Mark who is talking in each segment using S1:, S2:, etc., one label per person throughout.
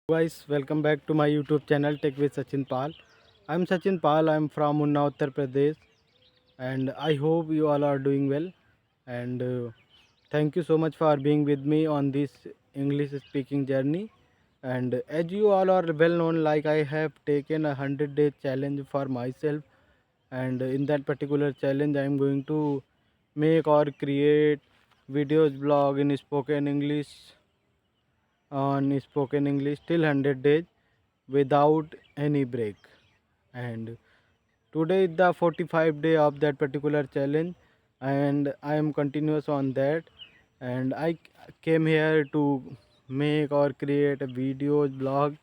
S1: Guys, welcome back to my YouTube channel Tech with Sachin Pal. I'm Sachin Pal. I'm from Unna, Uttar Pradesh, and I hope you all are doing well. And thank you so much for being with me on this English speaking journey. And as you all are well known, like I have taken a 100-day challenge for myself, and in that particular challenge, I am going to make or create videos, blog in spoken English on spoken English till 100 days without any break. And today is the 45 day of that particular challenge, and I am continuous on that. And came here to make or create a videos blog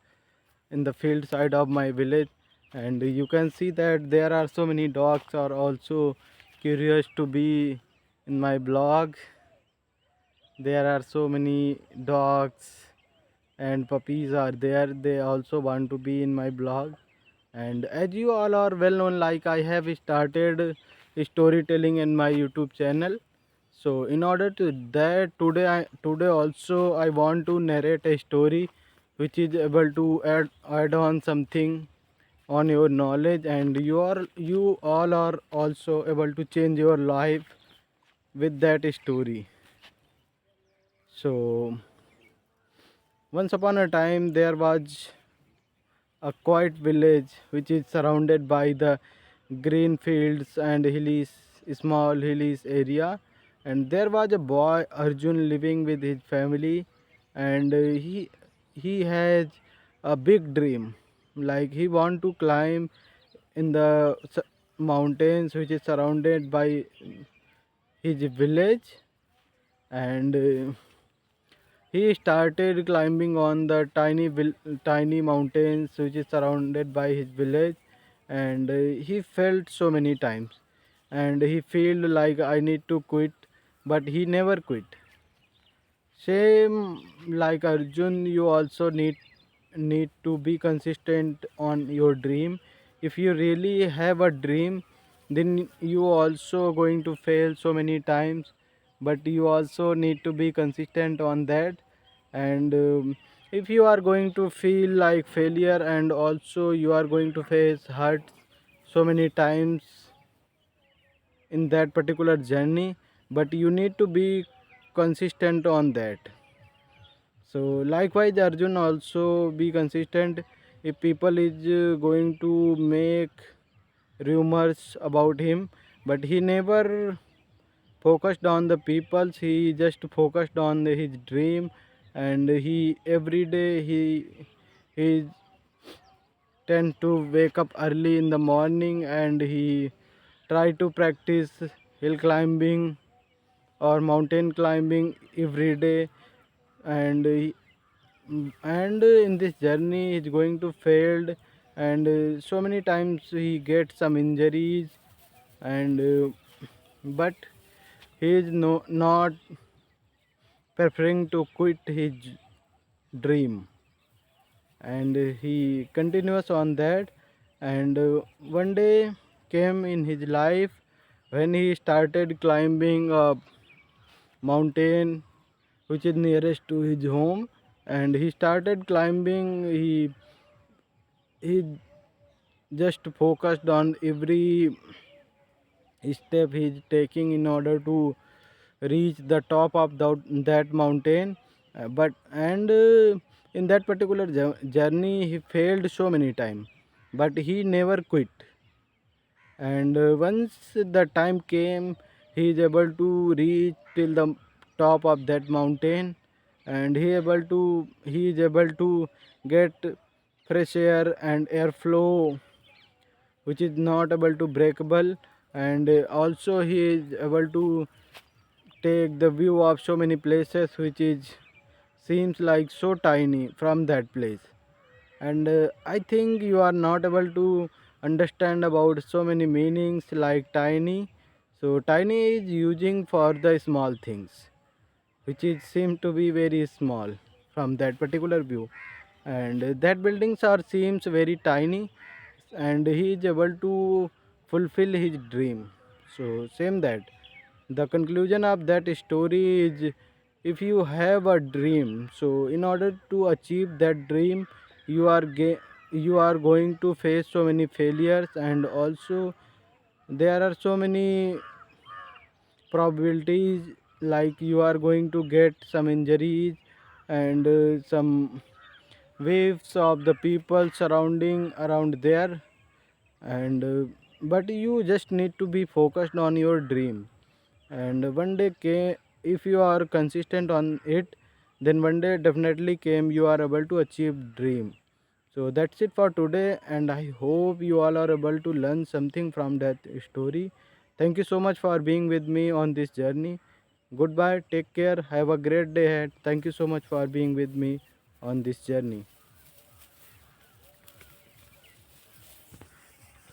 S1: in the field side of my village. And you can see that there are so many dogs are also curious to be in my blog. There are so many dogs and puppies are there, they also want to be in my blog. And as you all are well known, like I have started storytelling in my YouTube channel. So in order to that, today also I want to narrate a story which is able to add on something on your knowledge, and you all are also able to change your life with that story. So once upon a time there was a quiet village which is surrounded by the green fields and hilly, small hilly area. And there was a boy Arjun living with his family, and he has a big dream, like he want to climb in the mountains which is surrounded by his village. And he started climbing on the tiny mountains which is surrounded by his village. And he felt so many times, and he felt like I need to quit, but he never quit. Same like Arjun, you also need to be consistent on your dream. If you really have a dream, then you also going to fail so many times, but you also need to be consistent on that. And if you are going to feel like failure, and also you are going to face hurt so many times in that particular journey, but you need to be consistent on that. So likewise Arjun also be consistent. If people is going to make rumors about him, but he never focused on the peoples, he just focused on his dream. And he every day he tend to wake up early in the morning, and he try to practice hill climbing or mountain climbing every day. And in this journey he's going to failed, and so many times he gets some injuries. And but he is not preferring to quit his dream, and he continues on that. And one day came in his life when he started climbing a mountain which is nearest to his home. And he started climbing, he just focused on every step he's taking in order to reach the top of that mountain. But and in that particular journey he failed so many times, but he never quit. And once the time came, he is able to reach till the top of that mountain. And he is able to get fresh air and airflow which is not able to breakable. And also he is able to take the view of so many places which is seems like so tiny from that place. And I think you are not able to understand about so many meanings like tiny. So tiny is using for the small things which is seem to be very small from that particular view. And that buildings are seems very tiny, and he is able to fulfill his dream. So same that the conclusion of that story is if you have a dream, so in order to achieve that dream, you are going to face so many failures, and also there are so many probabilities, like you are going to get some injuries, and some waves of the people surrounding around there, and but you just need to be focused on your dream, and one day came, if you are consistent on it, then one day definitely came, you are able to achieve dream. So that's it for today, and I hope you all are able to learn something from that story. Thank you so much for being with me on this journey. Goodbye, take care, have a great day ahead. Thank you so much for being with me on this journey.